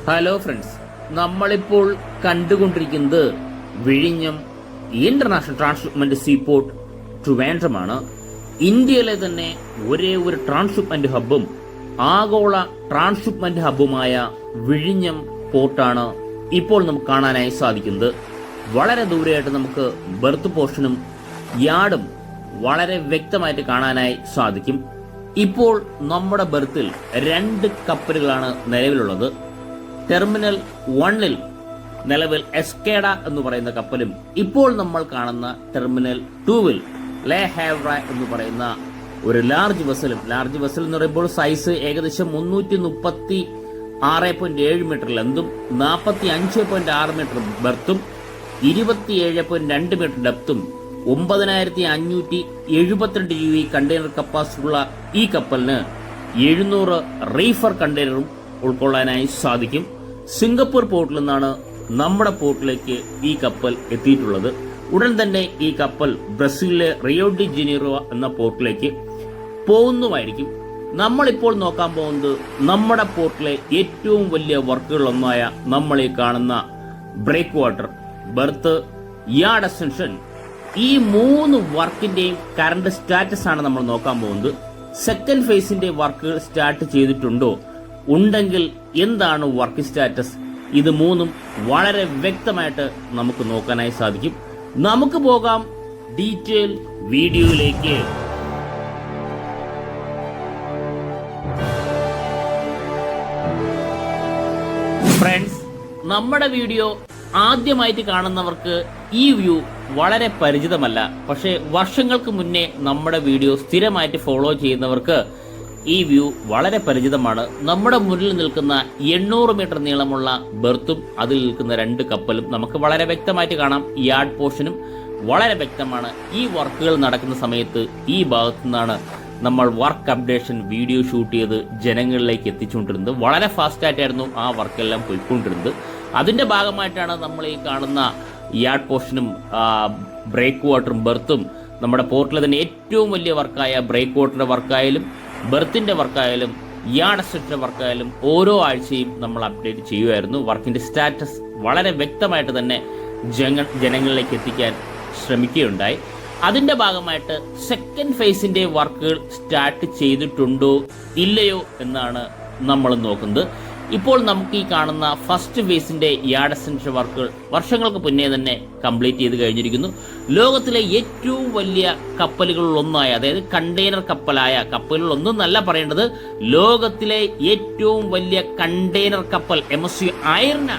Hello friends, നമ്മളിപ്പോൾ കണ്ടുകൊണ്ടിരിക്കുന്നത് വിഴിഞ്ഞം ഇന്റർനാഷണൽ ട്രാൻസ്ഷിപ്മെന്റ് സീപോർട്ട് ട്രിവാൻഡ്രമാണ്. ഇന്ത്യയിലെ തന്നെ ഒരേ ഒരു ട്രാൻസ്ഷിപ്മെന്റ് ഹബ്ബും ആഗോള ട്രാൻസ്ഷിപ്മെന്റ് ഹബ്ബുമായ വിഴിഞ്ഞം പോർട്ടാണ് ഇപ്പോൾ നമുക്ക് കാണാനായി സാധിക്കുന്നത്. വളരെ ദൂരെയായിട്ട് നമുക്ക് ബെർത്ത് പോർഷനും യാർഡും വളരെ വ്യക്തമായിട്ട് കാണാനായി സാധിക്കും. ഇപ്പോൾ നമ്മുടെ ബെർത്തിൽ 2 കപ്പലുകളാണ് നിലവിലുള്ളത്. ടെർമിനൽ 1-ൽ നിലവിൽ എസ്കേഡ എന്ന് പറയുന്ന കപ്പലും ഇപ്പോൾ നമ്മൾ കാണുന്ന ടെർമിനൽ 2-ൽ ലേ ഹാവ്ര എന്ന് പറയുന്ന ഒരു ലാർജ് വെസൽ എന്ന് പറയുമ്പോൾ സൈസ് ഏകദേശം 336.7 മീറ്റർ ലെന്തും 45.6 മീറ്റർ ബെർത്തും 27.2 മീറ്റർ ഡെപ്തും 9572 UV കണ്ടെയ്നർ കപ്പാസിറ്റി ഉള്ള ഈ കപ്പലിന് 700 റീഫർ കണ്ടെയ്നറും ഉൾക്കൊള്ളാനായി സാധിക്കും. സിംഗപ്പൂർ പോർട്ടിൽ നിന്നാണ് നമ്മുടെ പോർട്ടിലേക്ക് ഈ കപ്പൽ എത്തിയിട്ടുള്ളത്. ഉടൻ തന്നെ ഈ കപ്പൽ ബ്രസീലിലെ റിയോ ഡി ജനീറോ എന്ന പോർട്ടിലേക്ക് പോകുന്നതായിരിക്കും. നമ്മളിപ്പോൾ നോക്കാൻ പോകുന്നത് നമ്മുടെ പോർട്ടിലെ ഏറ്റവും വലിയ വർക്കുകളൊന്നായ നമ്മൾ ഈ കാണുന്ന break water, berth, yard extension, ഈ 3 വർക്കിന്റെയും കറണ്ട് സ്റ്റാറ്റസ് ആണ് നമ്മൾ നോക്കാൻ പോകുന്നത്. സെക്കൻഡ് ഫേസിന്റെ വർക്കുകൾ സ്റ്റാർട്ട് ചെയ്തിട്ടുണ്ടോ, ഉണ്ടെങ്കിൽ എന്താണ് വർക്ക് സ്റ്റാറ്റസ്, ഇത് 3ഉം വളരെ വ്യക്തമായിട്ട് നമുക്ക് നോക്കാനായി സാധിക്കും. നമുക്ക് പോകാം ഡീറ്റെയിൽ വീഡിയോയിലേക്ക്. ഫ്രണ്ട്സ്, നമ്മുടെ വീഡിയോ ആദ്യമായിട്ട് കാണുന്നവർക്ക് ഈ വ്യൂ വളരെ പരിചിതമല്ല. പക്ഷേ വർഷങ്ങൾക്ക് മുന്നേ നമ്മുടെ വീഡിയോ സ്ഥിരമായിട്ട് ഫോളോ ചെയ്യുന്നവർക്ക് ഈ വ്യൂ വളരെ പരിചിതമാണ്. നമ്മുടെ മുന്നിൽ നിൽക്കുന്ന 800 മീറ്റർ നീളമുള്ള ബെർത്തും അതിൽ നിൽക്കുന്ന 2 കപ്പലും നമുക്ക് വളരെ വ്യക്തമായിട്ട് കാണാം. യാർഡ് പോർഷനും വളരെ വ്യക്തമാണ്. ഈ വർക്കുകൾ നടക്കുന്ന സമയത്ത് ഈ ഭാഗത്തു നിന്നാണ് നമ്മൾ വർക്ക് അപ്ഡേഷൻ വീഡിയോ ഷൂട്ട് ചെയ്ത് ജനങ്ങളിലേക്ക് എത്തിച്ചുകൊണ്ടിരുന്നത്. വളരെ ഫാസ്റ്റായിട്ടായിരുന്നു ആ വർക്കെല്ലാം പോയിക്കൊണ്ടിരുന്നത്. അതിന്റെ ഭാഗമായിട്ടാണ് നമ്മൾ ഈ കാണുന്ന യാർഡ് പോർഷനും ബ്രേക്ക് വാട്ടറും ബെർത്തും നമ്മുടെ പോർട്ടിലെ തന്നെ ഏറ്റവും വലിയ വർക്കായ ബ്രേക്ക് വാട്ടറിന്റെ വർക്കായാലും ബെർത്തിന്റെ വർക്കായാലും യാർഡ് എക്സ്റ്റൻഷന്റെ വർക്കായാലും ഓരോ ആഴ്ചയും നമ്മൾ അപ്ഡേറ്റ് ചെയ്യുമായിരുന്നു. വർക്കിന്റെ സ്റ്റാറ്റസ് വളരെ വ്യക്തമായിട്ട് തന്നെ ജനങ്ങളിലേക്ക് എത്തിക്കാൻ ശ്രമിക്കുകയുണ്ടായി. അതിന്റെ ഭാഗമായിട്ട് സെക്കൻഡ് ഫേസിന്റെ വർക്കുകൾ സ്റ്റാർട്ട് ചെയ്തിട്ടുണ്ടോ ഇല്ലയോ എന്നാണ് നമ്മൾ നോക്കുന്നത്. ഇപ്പോൾ നമുക്ക് ഈ കാണുന്ന ഫസ്റ്റ് ഫേസിന്റെ യാർഡ് എക്സ്റ്റൻഷൻ വർക്കുകൾ വർഷങ്ങൾക്ക് മുന്നേ തന്നെ കംപ്ലീറ്റ് ചെയ്ത് കഴിഞ്ഞിരിക്കുന്നു. ലോകത്തിലെ ഏറ്റവും വലിയ കപ്പലുകളിലൊന്നായ, അതായത് കണ്ടെയ്നർ കപ്പലുകളൊന്നല്ല പറയേണ്ടത്, ലോകത്തിലെ ഏറ്റവും വലിയ കണ്ടെയ്നർ കപ്പൽ MSC ഐർന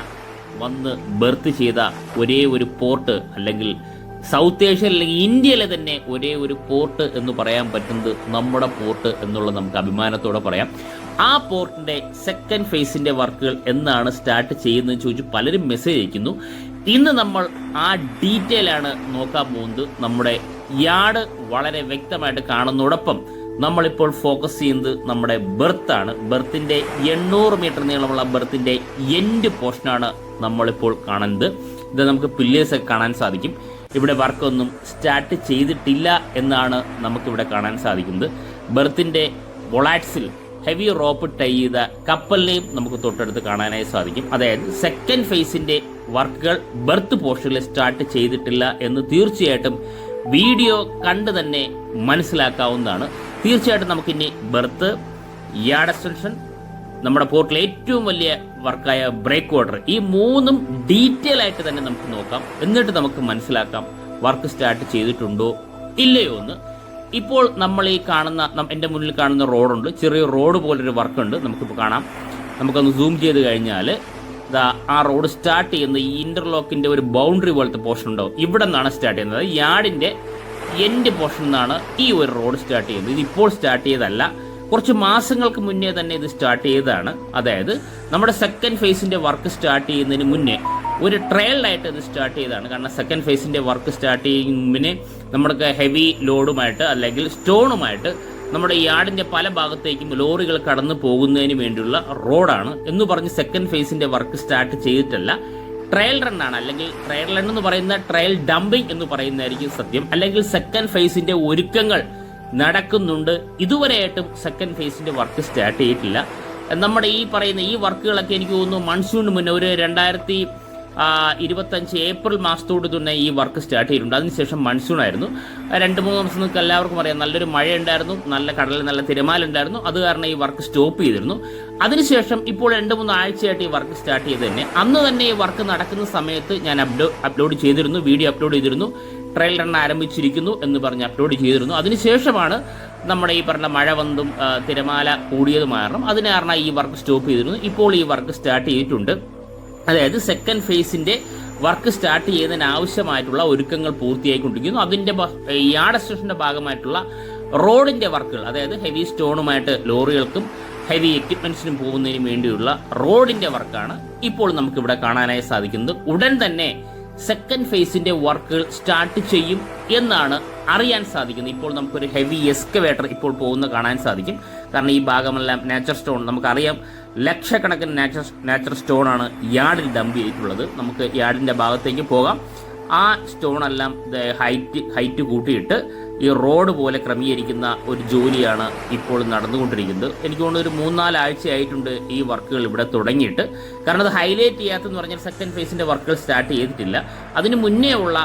വന്ന് ബെർത്ത് ചെയ്ത ഒരേ ഒരു പോർട്ട്, അല്ലെങ്കിൽ സൗത്ത് ഏഷ്യ അല്ലെങ്കിൽ ഇന്ത്യയിലെ തന്നെ ഒരേ ഒരു പോർട്ട് എന്ന് പറയാൻ പറ്റുന്നത് നമ്മുടെ പോർട്ട് എന്നുള്ളത് നമുക്ക് അഭിമാനത്തോടെ പറയാം. ആ പോർട്ടിന്റെ സെക്കൻഡ് ഫേസിന്റെ വർക്കുകൾ എന്നാണ് സ്റ്റാർട്ട് ചെയ്യുന്നതെന്ന് ചോദിച്ചു പലരും മെസ്സേജ് അയക്കുന്നു. ഇന്ന് നമ്മൾ ആ ഡീറ്റെയിൽ ആണ് നോക്കാൻ പോകുന്നത്. നമ്മുടെ യാർഡ് വളരെ വ്യക്തമായിട്ട് കാണുന്നതോടൊപ്പം നമ്മളിപ്പോൾ ഫോക്കസ് ചെയ്യുന്നത് നമ്മുടെ ബെർത്താണ്. ബെർത്തിന്റെ 800 മീറ്റർ നീളമുള്ള ബെർത്തിന്റെ എൻഡ് പോർഷനാണ് നമ്മളിപ്പോൾ കാണുന്നത്. ഇത് നമുക്ക് പില്ലേഴ്സ് കാണാൻ സാധിക്കും. ഇവിടെ വർക്കൊന്നും സ്റ്റാർട്ട് ചെയ്തിട്ടില്ല എന്നാണ് നമുക്കിവിടെ കാണാൻ സാധിക്കുന്നത്. ബെർത്തിന്റെ വൊളാറ്റ്സിൽ ഹെവി റോപ്പ് ടൈ ചെയ്ത കപ്പലിനെയും നമുക്ക് തൊട്ടടുത്ത് കാണാനായി സാധിക്കും. അതായത് സെക്കൻഡ് ഫേസിന്റെ വർക്കുകൾ ബെർത്ത് പോർഷനിൽ സ്റ്റാർട്ട് ചെയ്തിട്ടില്ല എന്ന് തീർച്ചയായിട്ടും വീഡിയോ കണ്ട് തന്നെ മനസ്സിലാക്കാവുന്നതാണ്. തീർച്ചയായിട്ടും നമുക്കിനി ബെർത്ത്, യാർഡ് എക്സ്റ്റൻഷൻ, നമ്മുടെ പോർട്ടിലെ ഏറ്റവും വലിയ വർക്കായ ബ്രേക്ക് വാട്ടർ, ഈ 3ഉം ഡീറ്റെയിൽ ആയിട്ട് തന്നെ നമുക്ക് നോക്കാം. എന്നിട്ട് നമുക്ക് മനസ്സിലാക്കാം വർക്ക് സ്റ്റാർട്ട് ചെയ്തിട്ടുണ്ടോ ഇല്ലയോ എന്ന്. ഇപ്പോൾ നമ്മൾ ഈ കാണുന്ന എൻ്റെ മുന്നിൽ കാണുന്ന റോഡുണ്ട്, ചെറിയ റോഡ് പോലൊരു വർക്കുണ്ട്, നമുക്കിപ്പോൾ കാണാം. നമുക്കൊന്ന് സൂം ചെയ്ത് കഴിഞ്ഞാൽ ആ റോഡ് സ്റ്റാർട്ട് ചെയ്യുന്ന ഈ ഇന്റർലോക്കിന്റെ ഒരു ബൗണ്ടറി പോലത്തെ പോർഷൻ ഉണ്ടാവും. ഇവിടെ നിന്നാണ് സ്റ്റാർട്ട് ചെയ്യുന്നത്. യാർഡിന്റെ എൻഡ് പോർഷൻ നിന്നാണ് ഈ ഒരു റോഡ് സ്റ്റാർട്ട് ചെയ്യുന്നത്. ഇത് ഇപ്പോൾ സ്റ്റാർട്ട് ചെയ്തതല്ല, കുറച്ച് മാസങ്ങൾക്ക് മുന്നേ തന്നെ ഇത് സ്റ്റാർട്ട് ചെയ്തതാണ്. അതായത് നമ്മുടെ സെക്കൻഡ് ഫേസിന്റെ വർക്ക് സ്റ്റാർട്ട് ചെയ്യുന്നതിന് മുന്നേ ഒരു ട്രയലായിട്ട് ഇത് സ്റ്റാർട്ട് ചെയ്തതാണ്. കാരണം സെക്കൻഡ് ഫേസിന്റെ വർക്ക് സ്റ്റാർട്ട് ചെയ്യുന്നതിന് നമ്മൾക്ക് ഹെവി ലോഡുമായിട്ട് അല്ലെങ്കിൽ സ്റ്റോണുമായിട്ട് നമ്മുടെ യാർഡിന്റെ പല ഭാഗത്തേക്കും ലോറികൾ കടന്നു പോകുന്നതിന് വേണ്ടിയുള്ള റോഡാണ് എന്ന് പറഞ്ഞ് സെക്കൻഡ് ഫേസിന്റെ വർക്ക് സ്റ്റാർട്ട് ചെയ്തിട്ടല്ല, ട്രയൽ റൺ ആണ്. അല്ലെങ്കിൽ ട്രയൽ റൺ എന്ന് പറയുന്ന ട്രയൽ ഡംപിംഗ് എന്ന് പറയുന്നതായിരിക്കും സത്യം. അല്ലെങ്കിൽ സെക്കൻഡ് ഫേസിന്റെ ഒരുക്കങ്ങൾ നടക്കുന്നുണ്ട്. ഇതുവരെയായിട്ടും സെക്കൻഡ് ഫേസിന്റെ വർക്ക് സ്റ്റാർട്ട് ചെയ്തിട്ടില്ല. നമ്മുടെ ഈ പറയുന്ന ഈ വർക്കുകളൊക്കെ എനിക്ക് തോന്നുന്നു മൺസൂണിന് മുന്നേ ഒരു 2025 ഏപ്രിൽ മാസത്തോട് തന്നെ ഈ വർക്ക് സ്റ്റാർട്ട് ചെയ്തിട്ടുണ്ട്. അതിനുശേഷം മൺസൂൺ ആയിരുന്നു. 2-3 ദിവസം നിങ്ങൾക്ക് എല്ലാവർക്കും അറിയാം, നല്ലൊരു മഴ ഉണ്ടായിരുന്നു, നല്ല കടലിൽ നല്ല തിരമാല ഉണ്ടായിരുന്നു. അത് കാരണം ഈ വർക്ക് സ്റ്റോപ്പ് ചെയ്തിരുന്നു. അതിനുശേഷം ഇപ്പോൾ 2-3 ആഴ്ചയായിട്ട് ഈ വർക്ക് സ്റ്റാർട്ട് ചെയ്ത് തന്നെ അന്ന് തന്നെ ഈ വർക്ക് നടക്കുന്ന സമയത്ത് ഞാൻ അപ്ലോഡ് ചെയ്തിരുന്നു, വീഡിയോ അപ്ലോഡ് ചെയ്തിരുന്നു. ട്രയൽ റൺ ആരംഭിച്ചിരിക്കുന്നു എന്ന് പറഞ്ഞ് അപ്ലോഡ് ചെയ്തിരുന്നു. അതിനുശേഷമാണ് നമ്മുടെ ഈ പറഞ്ഞ മഴ വന്നും തിരമാല കൂടിയത് കാരണം അതിന് കാരണം ഈ വർക്ക് സ്റ്റോപ്പ് ചെയ്തിരുന്നു. ഇപ്പോൾ ഈ വർക്ക് സ്റ്റാർട്ട് ചെയ്തിട്ടുണ്ട്. അതായത് സെക്കൻഡ് ഫേസിന്റെ വർക്ക് സ്റ്റാർട്ട് ചെയ്യുന്നതിന് ആവശ്യമായിട്ടുള്ള ഒരുക്കങ്ങൾ പൂർത്തിയായിക്കൊണ്ടിരിക്കുന്നു. അതിന്റെ യാർഡ് എക്സ്റ്റൻഷന്റെ ഭാഗമായിട്ടുള്ള റോഡിന്റെ വർക്കുകൾ, അതായത് ഹെവി സ്റ്റോണുമായിട്ട് ലോറികൾക്കും ഹെവി എക്യുപ്മെന്റ്സിനും പോകുന്നതിന് വേണ്ടിയുള്ള റോഡിന്റെ വർക്കാണ് ഇപ്പോൾ നമുക്ക് ഇവിടെ കാണാനായി സാധിക്കുന്നത്. ഉടൻ തന്നെ സെക്കൻഡ് ഫേസിന്റെ വർക്കുകൾ സ്റ്റാർട്ട് ചെയ്യും എന്നാണ് അറിയാൻ സാധിക്കുന്നത്. ഇപ്പോൾ നമുക്കൊരു ഹെവി എക്സ്കവേറ്റർ ഇപ്പോൾ പോകുന്ന കാണാൻ സാധിക്കും. കാരണം ഈ ഭാഗമെല്ലാം നാച്ചർ സ്റ്റോൺ, നമുക്കറിയാം ലക്ഷക്കണക്കിന് നാച്ചർ സ്റ്റോണാണ് യാർഡിൽ ഡംപ് ചെയ്തിട്ടുള്ളത്. നമുക്ക് യാർഡിന്റെ ഭാഗത്തേക്ക് പോകാം. ആ സ്റ്റോണെല്ലാം ഹൈറ്റ് കൂട്ടിയിട്ട് ഈ റോഡ് പോലെ ക്രമീകരിക്കുന്ന ഒരു ജോലിയാണ് ഇപ്പോൾ നടന്നുകൊണ്ടിരിക്കുന്നത്. എനിക്ക് തോന്നുന്നു ഒരു 3-4 ആഴ്ചയായിട്ടുണ്ട് ഈ വർക്കുകൾ ഇവിടെ തുടങ്ങിയിട്ട്. കാരണം അത് ഹൈലൈറ്റ് ചെയ്യാത്തെന്ന് പറഞ്ഞാൽ സെക്കൻഡ് ഫേസിന്റെ വർക്കുകൾ സ്റ്റാർട്ട് ചെയ്തിട്ടില്ല. അതിന് മുന്നേ ഉള്ള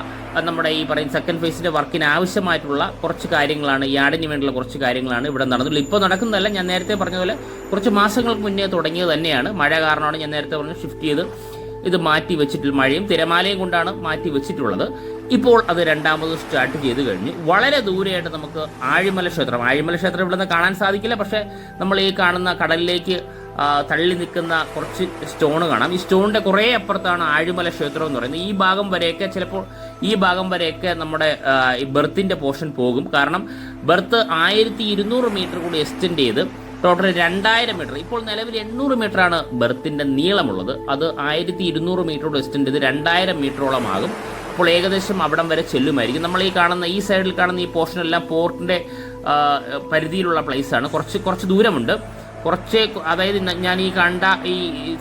നമ്മുടെ ഈ പറയുന്ന സെക്കൻഡ് ഫേസിന്റെ വർക്കിന് ആവശ്യമായിട്ടുള്ള കുറച്ച് കാര്യങ്ങളാണ്, യാർഡിന് വേണ്ടിയുള്ള കുറച്ച് കാര്യങ്ങളാണ് ഇവിടെ നടന്നുള്ളത്. ഇപ്പോൾ നടക്കുന്നതല്ല, ഞാൻ നേരത്തെ പറഞ്ഞ പോലെ കുറച്ച് മാസങ്ങൾക്ക് മുന്നേ തുടങ്ങിയത് തന്നെയാണ്. മഴ കാരണമാണ് ഞാൻ നേരത്തെ പറഞ്ഞ് ഷിഫ്റ്റ് ചെയ്ത് ഇത് മാറ്റി വെച്ചിട്ടുള്ള, മഴയും തിരമാലയും കൊണ്ടാണ് മാറ്റി വെച്ചിട്ടുള്ളത്. ഇപ്പോൾ അത് രണ്ടാമത് സ്റ്റാർട്ട് ചെയ്ത് കഴിഞ്ഞ് വളരെ ദൂരെയായിട്ട് നമുക്ക് ആഴിമല ക്ഷേത്രം ഇവിടെ നിന്ന് കാണാൻ സാധിക്കില്ല. പക്ഷേ നമ്മൾ ഈ കാണുന്ന കടലിലേക്ക് തള്ളി നിൽക്കുന്ന കുറച്ച് സ്റ്റോൺ കാണാം. ഈ സ്റ്റോണിന്റെ കുറേ അപ്പുറത്താണ് ആഴിമല ക്ഷേത്രം എന്ന് പറയുന്നത്. ഈ ഭാഗം വരെയൊക്കെ ചിലപ്പോൾ നമ്മുടെ ഈ ബെർത്തിന്റെ പോർഷൻ പോകും. കാരണം ബെർത്ത് 1200 മീറ്റർ കൂടി എക്സ്റ്റെൻഡ് ചെയ്ത് ടോട്ടൽ 2000 മീറ്റർ, ഇപ്പോൾ നിലവിൽ 800 മീറ്ററാണ് ബെർത്തിന്റെ നീളമുള്ളത്. അത് 1200 മീറ്ററോട് എക്സ്റ്റെൻഡ് ചെയ്ത് 2000 മീറ്ററോളം ആകും. അപ്പോൾ ഏകദേശം അവിടം വരെ ചെല്ലുമായിരിക്കും. നമ്മൾ ഈ സൈഡിൽ കാണുന്ന ഈ പോർഷനെല്ലാം പോർട്ടിന്റെ പരിധിയിലുള്ള പ്ലേസാണ്. കുറച്ച് ദൂരമുണ്ട്. അതായത് ഞാൻ ഈ കണ്ട ഈ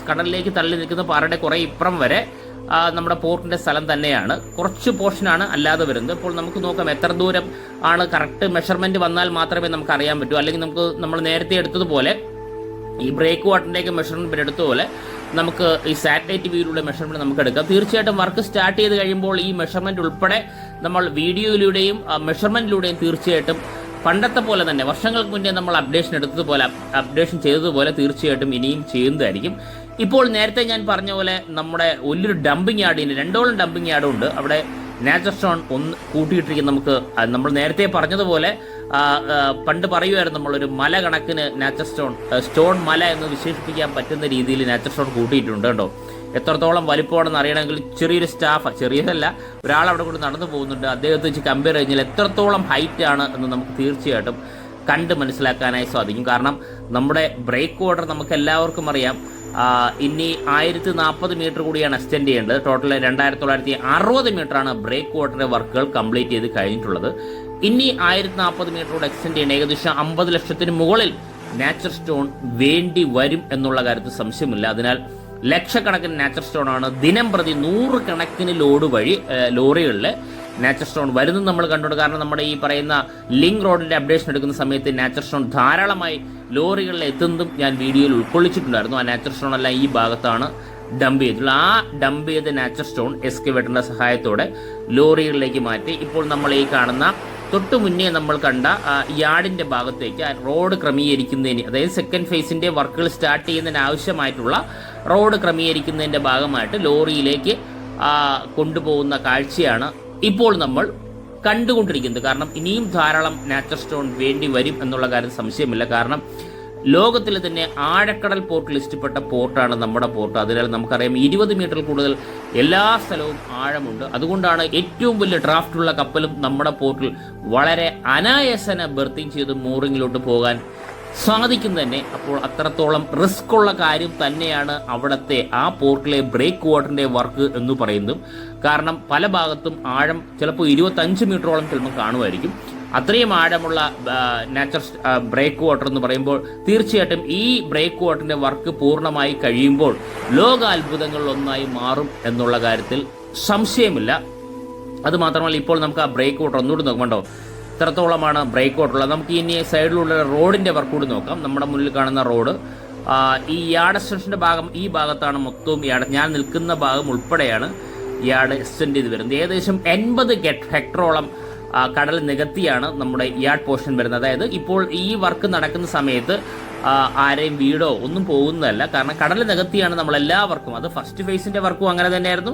കടലിലേക്ക് തള്ളി നിൽക്കുന്ന പാറയുടെ കുറെ ഇപ്പുറം വരെ നമ്മുടെ പോർട്ടിന്റെ സ്ഥലം തന്നെയാണ്. കുറച്ച് പോർഷനാണ് അല്ലാതെ വരുന്നത്. ഇപ്പോൾ നമുക്ക് നോക്കാം എത്ര ദൂരം ആണ് കറക്റ്റ് മെഷർമെന്റ് വന്നാൽ മാത്രമേ നമുക്ക് അറിയാൻ പറ്റൂ. അല്ലെങ്കിൽ നമ്മൾ നേരത്തെ എടുത്തതുപോലെ ഈ ബ്രേക്ക് വാട്ടറിൻ്റെയൊക്കെ മെഷർമെന്റ് എടുത്തതുപോലെ നമുക്ക് ഈ സാറ്റലൈറ്റ് വ്യൂയിലൂടെ മെഷർമെന്റ് നമുക്ക് എടുക്കാം. തീർച്ചയായിട്ടും വർക്ക് സ്റ്റാർട്ട് ചെയ്ത് കഴിയുമ്പോൾ ഈ മെഷർമെന്റ് ഉൾപ്പെടെ നമ്മൾ വീഡിയോയിലൂടെയും മെഷർമെന്റിലൂടെയും തീർച്ചയായിട്ടും പണ്ടത്തെ പോലെ തന്നെ വർഷങ്ങൾക്ക് മുന്നേ നമ്മൾ അപ്ഡേഷൻ ചെയ്തതുപോലെ തീർച്ചയായിട്ടും ഇനിയും ചെയ്യുന്നതായിരിക്കും. ഇപ്പോൾ നേരത്തെ ഞാൻ പറഞ്ഞ പോലെ നമ്മുടെ വലിയൊരു ഡംപിങ് യാർഡിന് 2ഓളം ഡംപിങ് യാർഡും ഉണ്ട്. അവിടെ നാച്ചർ സ്റ്റോൺ ഒന്ന് കൂട്ടിയിട്ടിരിക്കും. നമ്മൾ നേരത്തെ പറഞ്ഞതുപോലെ പണ്ട് പറയുമായിരുന്നു, നമ്മളൊരു മല കണക്കിന് നാച്ചർ സ്റ്റോൺ മല എന്ന് വിശേഷിപ്പിക്കാൻ പറ്റുന്ന രീതിയിൽ നാച്ചർ സ്റ്റോൺ കൂട്ടിയിട്ടുണ്ട് കേട്ടോ. എത്രത്തോളം വലിപ്പമാണെന്ന് അറിയണമെങ്കിൽ ചെറിയൊരു ചെറിയതല്ല, ഒരാൾ അവിടെ കൂടി നടന്നു പോകുന്നുണ്ട്. അദ്ദേഹത്തെ വെച്ച് കമ്പയർ കഴിഞ്ഞാൽ എത്രത്തോളം ഹൈറ്റ് ആണ് എന്ന് നമുക്ക് തീർച്ചയായിട്ടും കണ്ട് മനസ്സിലാക്കാനായി സാധിക്കും. കാരണം നമ്മുടെ ബ്രേക്ക് വാട്ടർ നമുക്ക് എല്ലാവർക്കും അറിയാം, ഇനി 1040 മീറ്റർ കൂടിയാണ് എക്സ്റ്റെൻഡ് ചെയ്യേണ്ടത്. ടോട്ടൽ 2960 മീറ്ററാണ് ബ്രേക്ക് വാട്ടറിന്റെ വർക്കുകൾ കംപ്ലീറ്റ് ചെയ്ത് കഴിഞ്ഞിട്ടുള്ളത്. ഇനി 1040 മീറ്ററോട് എക്സ്റ്റെൻഡ് ചെയ്യേണ്ട ഏകദേശം 50 ലക്ഷത്തിന് മുകളിൽ നാച്ചർ സ്റ്റോൺ വേണ്ടി വരും എന്നുള്ള കാര്യത്തിൽ സംശയമില്ല. അതിനാൽ ലക്ഷക്കണക്കിന് നാച്ചർ സ്റ്റോൺ ആണ് ദിനം പ്രതി 100 കണക്കിന് ലോഡ് വഴി ലോറികളിൽ നാച്ചർ സ്റ്റോൺ വരുന്നത് നമ്മൾ കണ്ടുകൊണ്ട്. കാരണം നമ്മുടെ ഈ പറയുന്ന ലിങ്ക് റോഡിന്റെ അപ്ഡേഷൻ എടുക്കുന്ന സമയത്ത് നാച്ചർ സ്റ്റോൺ ധാരാളമായി ലോറികളിൽ എത്തുന്നതും ഞാൻ വീഡിയോയിൽ ഉൾക്കൊള്ളിച്ചിട്ടുണ്ടായിരുന്നു. ആ നാച്ചർ സ്റ്റോൺ എല്ലാം ഈ ഭാഗത്താണ് ഡംപ് ചെയ്തിട്ടുള്ളത്. ആ ഡംപ് ചെയ്ത നാച്ചർ സ്റ്റോൺ എക്സ്കവേറ്ററിന്റെ സഹായത്തോടെ ലോറികളിലേക്ക് മാറ്റി ഇപ്പോൾ നമ്മൾ ഈ കാണുന്ന തൊട്ടു മുന്നേ നമ്മൾ കണ്ട യാർഡിന്റെ ഭാഗത്തേക്ക് റോഡ് ക്രമീകരിക്കുന്നതിന്, അതായത് സെക്കൻഡ് ഫേസിന്റെ വർക്കുകൾ സ്റ്റാർട്ട് ചെയ്യുന്നതിന് ആവശ്യമായിട്ടുള്ള റോഡ് ക്രമീകരിക്കുന്നതിന്റെ ഭാഗമായിട്ട് ലോറിയിലേക്ക് കൊണ്ടുപോകുന്ന കാഴ്ചയാണ് ഇപ്പോൾ നമ്മൾ കണ്ടുകൊണ്ടിരിക്കുന്നത്. കാരണം ഇനിയും ധാരാളം നാച്ചർ സ്റ്റോൺ വേണ്ടി വരും എന്നുള്ള കാര്യം സംശയമില്ല. കാരണം ലോകത്തിൽ തന്നെ ആഴക്കടൽ പോർട്ട് ലിസ്റ്റിൽപ്പെട്ട പോർട്ടാണ് നമ്മുടെ പോർട്ട്. അതിനാൽ നമുക്കറിയാം 20 മീറ്റർ കൂടുതൽ എല്ലാ സ്ഥലവും ആഴമുണ്ട്. അതുകൊണ്ടാണ് ഏറ്റവും വലിയ ഡ്രാഫ്റ്റുള്ള കപ്പലും നമ്മുടെ പോർട്ടിൽ വളരെ അനായാസന ബെർത്തിങ് ചെയ്ത് മൂറിങ്ങിലോട്ട് പോകാൻ സാധിക്കും തന്നെ. അപ്പോൾ അത്രത്തോളം റിസ്ക് ഉള്ള കാര്യം തന്നെയാണ് അവിടുത്തെ ആ പോർട്ടിലെ ബ്രേക്ക് വാട്ടറിന്റെ വർക്ക് എന്ന് പറയുന്നതും. കാരണം പല ഭാഗത്തും ആഴം ചിലപ്പോൾ 25 മീറ്ററോളം ചിലപ്പോൾ കാണുമായിരിക്കും. അത്രയും ആഴമുള്ള നാച്ചർ ബ്രേക്ക് വാട്ടർ എന്ന് പറയുമ്പോൾ തീർച്ചയായിട്ടും ഈ ബ്രേക്ക് വാട്ടറിന്റെ വർക്ക് പൂർണ്ണമായി കഴിയുമ്പോൾ ലോകാത്ഭുതങ്ങളിലൊന്നായി മാറും എന്നുള്ള കാര്യത്തിൽ സംശയമില്ല. അതുമാത്രമല്ല, ഇപ്പോൾ നമുക്ക് ആ ബ്രേക്ക് വാട്ടർ ഒന്നുകൂടി നോക്കണ്ടോ, എത്രത്തോളമാണ് ബ്രേക്ക് വാട്ടർ ഉള്ളത്. നമുക്ക് ഇനി സൈഡിലുള്ള റോഡിന്റെ വർക്ക് കൂടി നോക്കാം. നമ്മുടെ മുന്നിൽ കാണുന്ന റോഡ് ഈ യാർഡ് എക്സ്റ്റൻഷൻ്റെ ഭാഗം ഈ ഭാഗത്താണ് മൊത്തവും ഞാൻ നിൽക്കുന്ന ഭാഗം ഉൾപ്പെടെയാണ് യാർഡ് എക്സ്റ്റെൻഡ് ചെയ്ത് വരുന്നത്. ഏകദേശം 80 ഹെക്ടറോളം കടൽ നികത്തിയാണ് നമ്മുടെ യാർഡ് പോർഷൻ വരുന്നത്. അതായത് ഇപ്പോൾ ഈ വർക്ക് നടക്കുന്ന സമയത്ത് ആരെയും വീടോ ഒന്നും പോകുന്നതല്ല, കാരണം കടൽ നികത്തിയാണ് നമ്മളെല്ലാവർക്കും. അത് ഫസ്റ്റ് ഫേസിന്റെ വർക്കും അങ്ങനെ തന്നെയായിരുന്നു,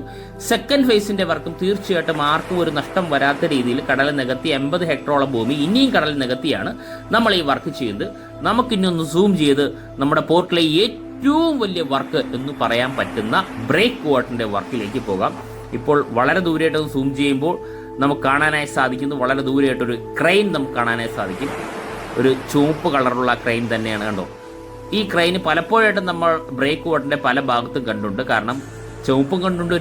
സെക്കൻഡ് ഫേസിന്റെ വർക്കും തീർച്ചയായിട്ടും ആർക്കും ഒരു നഷ്ടം വരാത്ത രീതിയിൽ കടൽ നികത്തി 80 ഹെക്ടറോളം ഭൂമി ഇനിയും കടൽ നികത്തിയാണ് നമ്മൾ ഈ വർക്ക് ചെയ്യുന്നത്. നമുക്കിന്നൊന്ന് സൂം ചെയ്ത് നമ്മുടെ പോർട്ടിലെ ഏറ്റവും വലിയ വർക്ക് എന്ന് പറയാൻ പറ്റുന്ന ബ്രേക്ക് വാട്ടറിന്റെ വർക്കിലേക്ക് പോകാം. ഇപ്പോൾ വളരെ ദൂരെയായിട്ട് സൂം ചെയ്യുമ്പോൾ നമുക്ക് കാണാനായി സാധിക്കുന്നു, വളരെ ദൂരെയായിട്ടൊരു ക്രെയിൻ നമുക്ക് കാണാനായി സാധിക്കും. ഒരു ചുവപ്പ് കളറുള്ള ക്രെയിൻ തന്നെയാണ്, കണ്ടോ. ഈ ക്രെയിന് പലപ്പോഴായിട്ടും നമ്മൾ ബ്രേക്ക് വാട്ടറിന്റെ പല ഭാഗത്തും കണ്ടുണ്ട്. കാരണം ചുവപ്പും കണ്ടുണ്ട്,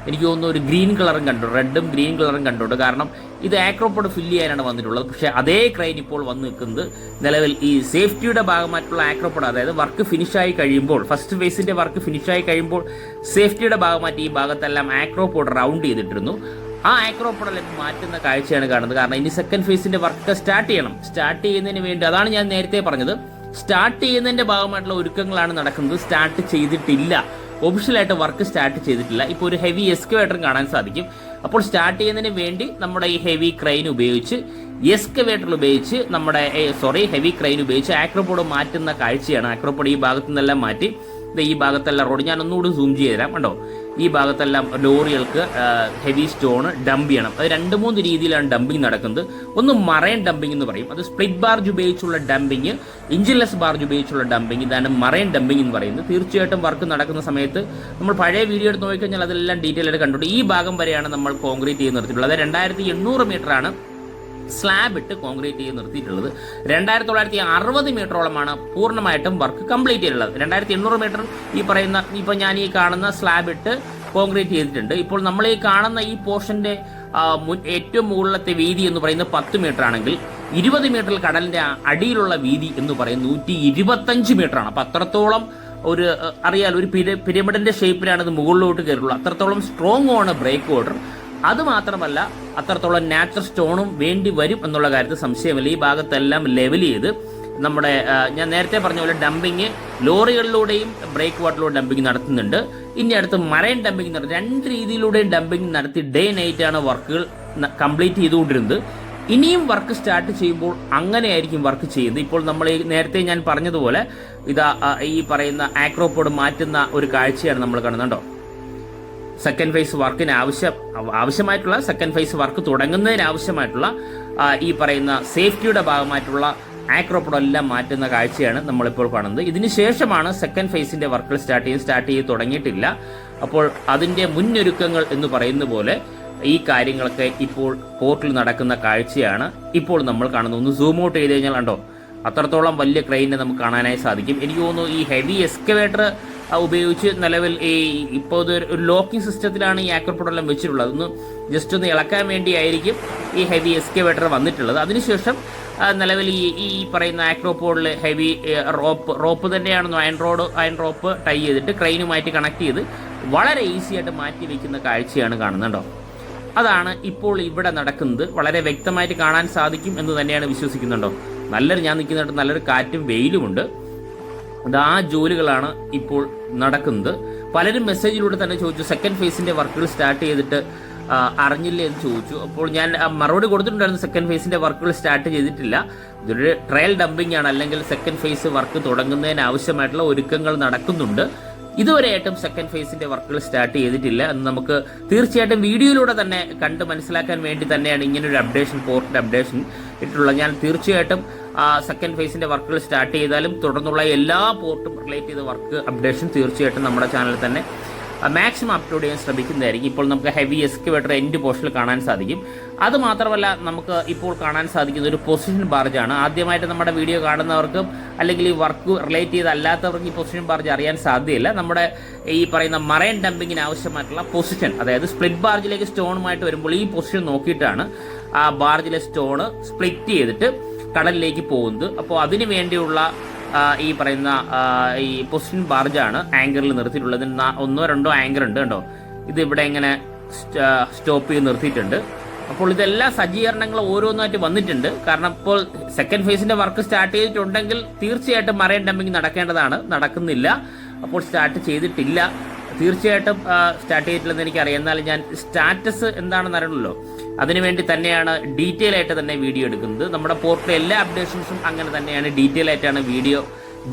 എനിക്ക് തോന്നുന്നു ഒരു ഗ്രീൻ കളറും കണ്ടു, റെഡും ഗ്രീൻ കളറും കണ്ടുണ്ട്. കാരണം ഇത് ആക്രോപോഡ് ഫില്ല് ചെയ്യാനാണ് വന്നിട്ടുള്ളത്. പക്ഷേ അതേ ക്രെയിൻ ഇപ്പോൾ വന്ന് നിൽക്കുന്നത് നിലവിൽ ഈ സേഫ്റ്റിയുടെ ഭാഗമായിട്ടുള്ള ആക്രോപോഡ്, അതായത് വർക്ക് ഫിനിഷായി കഴിയുമ്പോൾ, ഫസ്റ്റ് ഫേസിന്റെ വർക്ക് ഫിനിഷായി കഴിയുമ്പോൾ സേഫ്റ്റിയുടെ ഭാഗമായിട്ട് ഈ ഭാഗത്തെല്ലാം ആക്രോപോഡ് റൗണ്ട് ചെയ്തിട്ടിരുന്നു. ആ ആക്രോപോഡെല്ലാം മാറ്റുന്ന കാഴ്ചയാണ് കാണുന്നത്. കാരണം ഇനി സെക്കൻഡ് ഫേസിന്റെ വർക്ക് സ്റ്റാർട്ട് ചെയ്യണം. സ്റ്റാർട്ട് ചെയ്യുന്നതിന് വേണ്ടി, അതാണ് ഞാൻ നേരത്തെ പറഞ്ഞത്, സ്റ്റാർട്ട് ചെയ്യുന്നതിന്റെ ഭാഗമായിട്ടുള്ള ഒരുക്കങ്ങളാണ് നടക്കുന്നത്. സ്റ്റാർട്ട് ചെയ്തിട്ടില്ല, ഒഫീഷ്യലായിട്ട് വർക്ക് സ്റ്റാർട്ട് ചെയ്തിട്ടില്ല. ഇപ്പോൾ ഒരു ഹെവി എക്സ്കവേറ്ററും കാണാൻ സാധിക്കും. അപ്പോൾ സ്റ്റാർട്ട് ചെയ്യുന്നതിന് വേണ്ടി നമ്മുടെ ഈ ഹെവി ക്രെയിൻ ഉപയോഗിച്ച്, എക്സ്കവേറ്റർ ഉപയോഗിച്ച്, ഹെവി ക്രെയിൻ ഉപയോഗിച്ച് ആക്രോപോഡ് മാറ്റുന്ന കാഴ്ചയാണ്. ആക്രോപോഡ് ഈ ഭാഗത്തു നിന്നെല്ലാം മാറ്റി ഈ ഭാഗത്തെല്ലാം റോഡ്, ഞാൻ ഒന്നുകൂടി സൂം ചെയ്ത് തരാം, കണ്ടോ. ഈ ഭാഗത്തെല്ലാം ലോറികൾക്ക് ഹെവി സ്റ്റോൺ ഡംപ് ചെയ്യണം. അത് 2-3 രീതിയിലാണ് ഡംപിങ് നടക്കുന്നത്. ഒന്ന് മറൈൻ ഡംപിങ് എന്ന് പറയും, അത് സ്പ്ലിറ്റ് ബാർജ് ഉപയോഗിച്ചുള്ള ഡംപിങ്, ഇഞ്ചിൻലെസ് ബാർജ് ഉപയോഗിച്ചുള്ള ഡംപിങ്, ഇതാണ് മറൈൻ ഡംപിങ് എന്ന് പറയുന്നത്. തീർച്ചയായിട്ടും വർക്ക് നടക്കുന്ന സമയത്ത് നമ്മൾ പഴയ വീഡിയോ എടുത്ത് നോക്കിക്കഴിഞ്ഞാൽ അതെല്ലാം ഡീറ്റെയിൽ ആയിട്ട് കണ്ടിട്ടുണ്ട്. ഈ ഭാഗം വരെയാണ് നമ്മൾ കോൺക്രീറ്റ് ചെയ്ത് നിർത്തിയിട്ടുള്ളത്. അത് 2800 മീറ്ററാണ് സ്ലാബ് ഇട്ട് കോൺക്രീറ്റ് ചെയ്ത് നിർത്തിയിട്ടുള്ളത്. 2960 മീറ്ററോളമാണ് പൂർണ്ണമായിട്ടും വർക്ക് കംപ്ലീറ്റ് ചെയ്തിട്ടുള്ളത്. 2800 മീറ്റർ ഈ പറയുന്ന, ഇപ്പോൾ ഞാൻ ഈ കാണുന്ന സ്ലാബ് ഇട്ട് കോൺക്രീറ്റ് ചെയ്തിട്ടുണ്ട്. ഇപ്പോൾ നമ്മൾ ഈ കാണുന്ന ഈ പോർഷന്റെ ഏറ്റവും മുകളിലത്തെ വീതി എന്ന് പറയുന്നത് 10 മീറ്റർ ആണെങ്കിൽ 20 മീറ്ററിൽ കടലിന്റെ അടിയിലുള്ള വീതി എന്ന് പറയുന്നത് 125 മീറ്ററാണ്. അപ്പൊ അത്രത്തോളം അറിയാലോ, ഒരു പിരമിഡിന്റെ ഷേപ്പിലാണ് ഇത് മുകളിലോട്ട് കയറുള്ളൂ. അത്രത്തോളം സ്ട്രോങ് ആണ് ബ്രേക്ക് വാട്ടർ. അതുമാത്രമല്ല, അത്രത്തോളം നാച്ചുറൽ സ്റ്റോണും വേണ്ടി വരും എന്നുള്ള കാര്യത്തിൽ സംശയമില്ല. ഈ ഭാഗത്തെല്ലാം ലെവൽ ചെയ്ത് നമ്മുടെ ഞാൻ നേരത്തെ പറഞ്ഞ പോലെ ഡംപിങ് ലോറികളിലൂടെയും ബ്രേക്ക് വാട്ടറിലൂടെ ഡംപിങ് നടത്തുന്നുണ്ട്. ഇനി അടുത്ത് മറൈൻ ഡംപിങ് നടത്തും. 2 രീതിയിലൂടെയും ഡംപിങ് നടത്തി ഡേ നൈറ്റ് ആണ് വർക്കുകൾ കംപ്ലീറ്റ് ചെയ്തുകൊണ്ടിരുന്നത്. ഇനിയും വർക്ക് സ്റ്റാർട്ട് ചെയ്യുമ്പോൾ അങ്ങനെയായിരിക്കും വർക്ക് ചെയ്യുന്നത്. ഇപ്പോൾ നമ്മൾ നേരത്തെ ഞാൻ പറഞ്ഞതുപോലെ ഈ പറയുന്ന ആക്രോപോഡ് മാറ്റുന്ന ഒരു കാഴ്ചയാണ് നമ്മൾ കാണുന്നുണ്ടോ. സെക്കൻഡ് ഫേസ് വർക്കിന് ആവശ്യമായിട്ടുള്ള സെക്കൻഡ് ഫേസ് വർക്ക് തുടങ്ങുന്നതിന് ആവശ്യമായിട്ടുള്ള ഈ പറയുന്ന സേഫ്റ്റിയുടെ ഭാഗമായിട്ടുള്ള ആക്രോപോഡെല്ലാം മാറ്റുന്ന കാഴ്ചയാണ് നമ്മളിപ്പോൾ കാണുന്നത്. ഇതിന് ശേഷമാണ് സെക്കൻഡ് ഫേസിന്റെ വർക്കുകൾ സ്റ്റാർട്ട് ചെയ്ത് തുടങ്ങിയിട്ടില്ല. അപ്പോൾ അതിന്റെ മുന്നൊരുക്കങ്ങൾ എന്ന് പറയുന്ന പോലെ ഈ കാര്യങ്ങളൊക്കെ ഇപ്പോൾ പോർട്ടിൽ നടക്കുന്ന കാഴ്ചയാണ് ഇപ്പോൾ നമ്മൾ കാണുന്നത്. ഒന്ന് സൂം ഔട്ട് ചെയ്ത് കഴിഞ്ഞാൽ കണ്ടോ, അത്രത്തോളം വലിയ ക്രെയിനെ നമുക്ക് കാണാനായി സാധിക്കും. എനിക്ക് തോന്നുന്നു ഈ ഹെവി എക്സ്കവേറ്റർ ഉപയോഗിച്ച് നിലവിൽ ഇപ്പോൾ ഒരു ലോക്കിംഗ് സിസ്റ്റത്തിലാണ് ഈ ആക്രോപോഡെല്ലാം വെച്ചിട്ടുള്ളത്. അതൊന്ന് ജസ്റ്റ് ഒന്ന് ഇളക്കാൻ വേണ്ടിയായിരിക്കും ഈ ഹെവി എക്സ്കവേറ്റർ വന്നിട്ടുള്ളത്. അതിനുശേഷം നിലവിൽ ഈ പറയുന്ന ആക്രോപോഡിൽ ഹെവി റോപ്പ് തന്നെയാണെന്നോ അയൺ റോപ്പ് ടൈ ചെയ്തിട്ട് ക്രെയിനുമായിട്ട് കണക്ട് ചെയ്ത് വളരെ ഈസി ആയിട്ട് മാറ്റി വയ്ക്കുന്ന കാഴ്ചയാണ് കാണുന്നുണ്ടോ. അതാണ് ഇപ്പോൾ ഇവിടെ നടക്കുന്നത്. വളരെ വ്യക്തമായിട്ട് കാണാൻ സാധിക്കും എന്ന് തന്നെയാണ് വിശ്വസിക്കുന്നുണ്ടോ. ഞാൻ നിൽക്കുന്നിടത്ത് നല്ലൊരു കാറ്റും വെയിലുമുണ്ട്. ആ ജോലികളാണ് ഇപ്പോൾ നടക്കുന്നത്. പലരും മെസ്സേജിലൂടെ തന്നെ ചോദിച്ചു, സെക്കൻഡ് ഫേസിന്റെ വർക്കുകൾ സ്റ്റാർട്ട് ചെയ്തിട്ട് അറിഞ്ഞില്ലേ എന്ന് ചോദിച്ചു. അപ്പോൾ ഞാൻ മറുപടി കൊടുത്തിട്ടുണ്ടായിരുന്നു, സെക്കൻഡ് ഫേസിന്റെ വർക്കുകൾ സ്റ്റാർട്ട് ചെയ്തിട്ടില്ല, ഇതൊരു ട്രയൽ ഡംപിംഗ് ആണ്, അല്ലെങ്കിൽ സെക്കൻഡ് ഫേസ് വർക്ക് തുടങ്ങുന്നതിന് ആവശ്യമായിട്ടുള്ള ഒരുക്കങ്ങൾ നടക്കുന്നുണ്ട്. ഇതുവരെയായിട്ടും സെക്കൻഡ് ഫേസിന്റെ വർക്കുകൾ സ്റ്റാർട്ട് ചെയ്തിട്ടില്ല എന്ന് നമുക്ക് തീർച്ചയായിട്ടും വീഡിയോയിലൂടെ തന്നെ കണ്ട് മനസ്സിലാക്കാൻ വേണ്ടി തന്നെയാണ് ഇങ്ങനൊരു പോർട്ടിന്റെ അപ്ഡേഷൻ ഇട്ടുള്ളത്. ഞാൻ തീർച്ചയായിട്ടും സെക്കൻഡ് ഫേസിന്റെ വർക്കുകൾ സ്റ്റാർട്ട് ചെയ്താലും തുടർന്നുള്ള എല്ലാ പോർട്ടും റിലേറ്റ് ചെയ്ത വർക്ക് അപ്ഡേഷൻ തീർച്ചയായിട്ടും നമ്മുടെ ചാനലിൽ തന്നെ മാക്സിമം അപ്ലോഡ് ചെയ്യാൻ ശ്രമിക്കുന്നതായിരിക്കും. ഇപ്പോൾ നമുക്ക് ഹെവി എക്സ്കവേറ്റർ എൻഡ് പോർഷനിൽ കാണാൻ സാധിക്കും. അതുമാത്രമല്ല, നമുക്ക് ഇപ്പോൾ കാണാൻ സാധിക്കുന്ന ഒരു പൊസിഷൻ ബാർജാണ്. ആദ്യമായിട്ട് നമ്മുടെ വീഡിയോ കാണുന്നവർക്കും അല്ലെങ്കിൽ ഈ വർക്ക് റിലേറ്റ് ചെയ്തല്ലാത്തവർക്ക് ഈ പൊസിഷൻ ബാർജ് അറിയാൻ സാധ്യതയില്ല. നമ്മുടെ ഈ പറയുന്ന മറൈൻ ഡംപിങ്ങിന് ആവശ്യമായിട്ടുള്ള പൊസിഷൻ, അതായത് സ്പ്ലിറ്റ് ബാർജിലേക്ക് സ്റ്റോണുമായിട്ട് വരുമ്പോൾ ഈ പൊസിഷൻ നോക്കിയിട്ടാണ് ആ ബാർജിലെ സ്റ്റോണ് സ്പ്ലിറ്റ് ചെയ്തിട്ട് കടലിലേക്ക് പോകുന്നത്. അപ്പോൾ അതിനു വേണ്ടിയുള്ള ഈ പറയുന്ന ഈ പൊസിഷൻ ബാർജാണ് ആങ്കറിൽ നിർത്തിയിട്ടുള്ളത്. 1-2 ആങ്കർ ഉണ്ട്, കണ്ടോ. ഇത് ഇവിടെ ഇങ്ങനെ സ്റ്റോപ്പ് ചെയ്ത് നിർത്തിയിട്ടുണ്ട്. അപ്പോൾ ഇതെല്ലാ സജ്ജീകരണങ്ങളും ഓരോന്നായിട്ട് വന്നിട്ടുണ്ട്. കാരണം ഇപ്പോൾ സെക്കൻഡ് ഫേസിന്റെ വർക്ക് സ്റ്റാർട്ട് ചെയ്തിട്ടുണ്ടെങ്കിൽ തീർച്ചയായിട്ടും മറൈൻ ഡംപിങ് നടക്കേണ്ടതാണ്, നടക്കുന്നില്ല. അപ്പോൾ സ്റ്റാർട്ട് ചെയ്തിട്ടില്ല, തീർച്ചയായിട്ടും സ്റ്റാർട്ട് ചെയ്തിട്ടില്ലെന്ന് എനിക്കറിയാം. എന്നാലും ഞാൻ സ്റ്റാറ്റസ് എന്താണെന്ന് അറിയണമല്ലോ, അതിനുവേണ്ടി തന്നെയാണ് ഡീറ്റെയിൽ ആയിട്ട് തന്നെ വീഡിയോ എടുക്കുന്നത്. നമ്മുടെ പോർട്ടിലെ എല്ലാ അപ്ഡേഷൻസും അങ്ങനെ തന്നെയാണ്, ഡീറ്റെയിൽ ആയിട്ടാണ് വീഡിയോ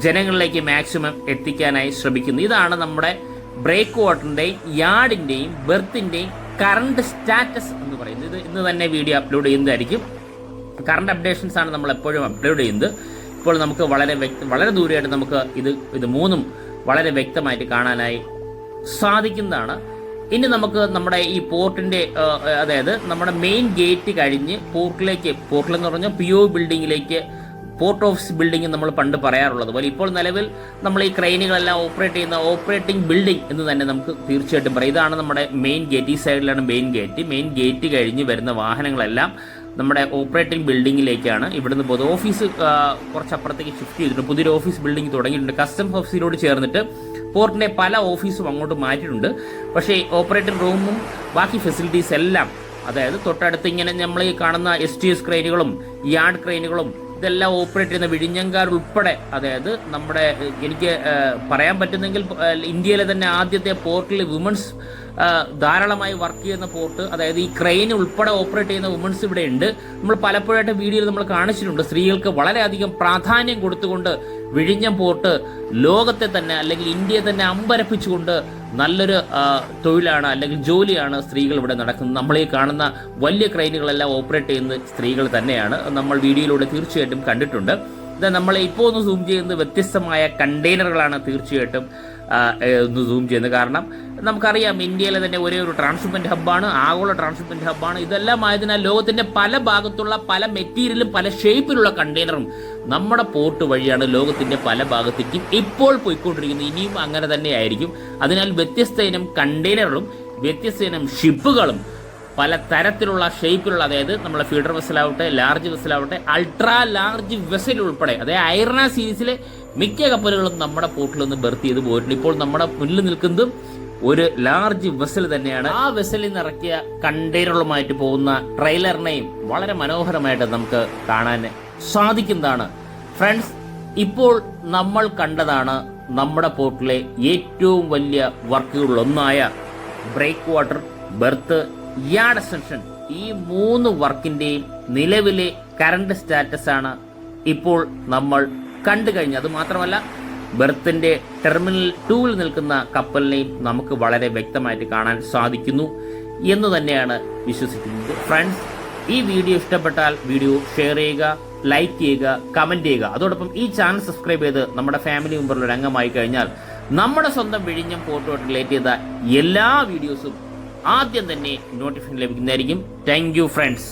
ജനങ്ങളിലേക്ക് മാക്സിമം എത്തിക്കാനായി ശ്രമിക്കുന്നത്. ഇതാണ് നമ്മുടെ ബ്രേക്ക് വാട്ടറിന്റെയും യാർഡിന്റെയും ബെർത്തിന്റെയും കറണ്ട് സ്റ്റാറ്റസ് എന്ന് പറയുന്നത്. ഇത് ഇന്ന് തന്നെ വീഡിയോ അപ്ലോഡ് ചെയ്യുന്നതായിരിക്കും. കറണ്ട് അപ്ഡേഷൻസ് ആണ് നമ്മൾ എപ്പോഴും അപ്ലോഡ് ചെയ്യുന്നത്. ഇപ്പോൾ നമുക്ക് വളരെ ദൂരെയായിട്ട് നമുക്ക് ഇത് മൂന്നും വളരെ വ്യക്തമായിട്ട് കാണാനായി സാധിക്കുന്നതാണ്. ഇനി നമുക്ക് നമ്മുടെ ഈ പോർട്ടിന്റെ അതായത് നമ്മുടെ മെയിൻ ഗേറ്റ് കഴിഞ്ഞ് പോർട്ടിലെന്ന് പറഞ്ഞാൽ PO ബിൽഡിങ്ങിലേക്ക്, പോർട്ട് ഓഫീസ് ബിൽഡിംഗ് നമ്മൾ പണ്ട് പറയാറുള്ളത് പോലെ ഇപ്പോൾ നിലവിൽ നമ്മൾ ഈ ക്രെയിനുകളെല്ലാം ഓപ്പറേറ്റ് ചെയ്യുന്ന ഓപ്പറേറ്റിംഗ് ബിൽഡിംഗ് എന്ന് തന്നെ നമുക്ക് തീർച്ചയായിട്ടും പറയാം. ഇതാണ് നമ്മുടെ മെയിൻ ഗേറ്റ്. ഈ സൈഡിലാണ് മെയിൻ ഗേറ്റ് കഴിഞ്ഞ് വരുന്ന വാഹനങ്ങളെല്ലാം നമ്മുടെ ഓപ്പറേറ്റിംഗ് ബിൽഡിങ്ങിലേക്കാണ്. ഇവിടുന്ന് പൊതു ഓഫീസ് കുറച്ചപ്പുറത്തേക്ക് ഷിഫ്റ്റ് ചെയ്തിട്ടുണ്ട്, പുതിയൊരു ഓഫീസ് ബിൽഡിംഗ് തുടങ്ങിയിട്ടുണ്ട്. കസ്റ്റംസ് ഓഫീസിനോട് ചേർന്നിട്ട് പോർട്ടിന്റെ പല ഓഫീസും അങ്ങോട്ട് മാറ്റിയിട്ടുണ്ട്. പക്ഷേ ഓപ്പറേറ്റിംഗ് റൂമും ബാക്കി ഫെസിലിറ്റീസ് എല്ലാം, അതായത് തൊട്ടടുത്ത് ഇങ്ങനെ നമ്മൾ ഈ കാണുന്ന STS ക്രെയിനുകളും യാർഡ് ക്രെയിനുകളും ഇതെല്ലാം ഓപ്പറേറ്റ് ചെയ്യുന്ന വിഴിഞ്ഞങ്കാരുൾപ്പെടെ, അതായത് നമ്മുടെ എനിക്ക് പറയാൻ പറ്റുന്നെങ്കിൽ ഇന്ത്യയിലെ തന്നെ ആദ്യത്തെ പോർട്ടിൽ വുമൻസ് ധാരാളമായി വർക്ക് ചെയ്യുന്ന പോർട്ട്, അതായത് ഈ ക്രെയിൻ ഉൾപ്പെടെ ഓപ്പറേറ്റ് ചെയ്യുന്ന വുമൻസ് ഇവിടെ ഉണ്ട്. നമ്മൾ പലപ്പോഴായിട്ട് വീഡിയോയിൽ നമ്മൾ കാണിച്ചിട്ടുണ്ട്. സ്ത്രീകൾക്ക് വളരെയധികം പ്രാധാന്യം കൊടുത്തുകൊണ്ട് വിഴിഞ്ഞം പോർട്ട് ലോകത്തെ തന്നെ അല്ലെങ്കിൽ ഇന്ത്യയെ തന്നെ അമ്പരപ്പിച്ചുകൊണ്ട് നല്ലൊരു തൊഴിലാണ് അല്ലെങ്കിൽ ജോലിയാണ് സ്ത്രീകൾ ഇവിടെ നടക്കുന്നത്. നമ്മൾ ഈ കാണുന്ന വലിയ ക്രെയിനുകളെല്ലാം ഓപ്പറേറ്റ് ചെയ്യുന്ന സ്ത്രീകൾ തന്നെയാണ്. നമ്മൾ വീഡിയോയിലൂടെ തീർച്ചയായിട്ടും കണ്ടിട്ടുണ്ട്. ഇത് നമ്മൾ ഇപ്പോൾ ഒന്ന് സൂം ചെയ്യുന്നത് വ്യത്യസ്തമായ കണ്ടെയ്നറുകളാണ് തീർച്ചയായിട്ടും ഒന്ന് സൂം ചെയ്യുന്നത്. കാരണം നമുക്കറിയാം ഇന്ത്യയിലെ തന്നെ ഒരേ ഒരു ട്രാൻസ്ഷിപ്മെന്റ് ഹബ്ബാണ്, ആഗോള ട്രാൻസ്ഷിപ്മെന്റ് ഹബ്ബാണ്. ഇതെല്ലാം ആയതിനാൽ ലോകത്തിന്റെ പല ഭാഗത്തുള്ള പല മെറ്റീരിയലും പല ഷേപ്പിലുള്ള കണ്ടെയ്നറും നമ്മുടെ പോർട്ട് വഴിയാണ് ലോകത്തിന്റെ പല ഭാഗത്തേക്കും ഇപ്പോൾ പോയിക്കൊണ്ടിരിക്കുന്നത്. ഇനിയും അങ്ങനെ തന്നെ ആയിരിക്കും. അതിനാൽ വ്യത്യസ്ത ഇനം കണ്ടെയ്നറുകളും വ്യത്യസ്ത ഇനം ഷിപ്പുകളും പല തരത്തിലുള്ള ഷേപ്പിലുള്ള, അതായത് നമ്മളെ ഫീഡർ വെസലാവട്ടെ, ലാർജ് വെസലാവട്ടെ, അൾട്രാ ലാർജ് വെസൽ ഉൾപ്പെടെ, അതായത് ഐറന സീരീസിലെ മിക്ക കപ്പലുകളും നമ്മുടെ പോർട്ടിൽ നിന്ന് ബെർത്ത് ചെയ്ത് പോയിട്ടുണ്ട്. ഇപ്പോൾ നമ്മുടെ മുന്നിൽ നിൽക്കുന്നത് ഒരു ലാർജ് വെസൽ തന്നെയാണ്. ആ വെസലിൽ നിന്ന് ഇറക്കിയ കണ്ടെയ്നറുകളുമായിട്ട് പോകുന്ന ട്രെയിലറിനെയും വളരെ മനോഹരമായിട്ട് നമുക്ക് കാണാൻ സാധിക്കുന്നതാണ്. ഫ്രണ്ട്സ്, ഇപ്പോൾ നമ്മൾ കണ്ടതാണ് നമ്മുടെ പോർട്ടിലെ ഏറ്റവും വലിയ വർക്കുകളിലൊന്നായ break water, berth, yard extension. ഈ 3 വർക്കിന്റെയും നിലവിലെ കറണ്ട് സ്റ്റാറ്റസ് ആണ് ഇപ്പോൾ നമ്മൾ കണ്ടു കഴിഞ്ഞത്. അത് മാത്രമല്ല, ബെർത്തിന്റെ ടെർമിനൽ 2-ൽ നിൽക്കുന്ന കപ്പലിനെയും നമുക്ക് വളരെ വ്യക്തമായിട്ട് കാണാൻ സാധിക്കുന്നു എന്ന് തന്നെയാണ് വിശ്വസിക്കുന്നത്. ഫ്രണ്ട്സ്, ഈ വീഡിയോ ഇഷ്ടപ്പെട്ടാൽ വീഡിയോ ഷെയർ ചെയ്യുക, ലൈക്ക് ചെയ്യുക, കമന്റ് ചെയ്യുക. അതോടൊപ്പം ഈ ചാനൽ സബ്സ്ക്രൈബ് ചെയ്ത് നമ്മുടെ ഫാമിലി മെമ്പറിൽ ഒരു അംഗമായി കഴിഞ്ഞാൽ നമ്മുടെ സ്വന്തം വിഴിഞ്ഞം പോർട്ടുമായിട്ട് റിലേറ്റ് ചെയ്ത എല്ലാ വീഡിയോസും ആദ്യം തന്നെ നോട്ടിഫിക്കേഷൻ ലഭിക്കുന്നതായിരിക്കും. Thank you friends.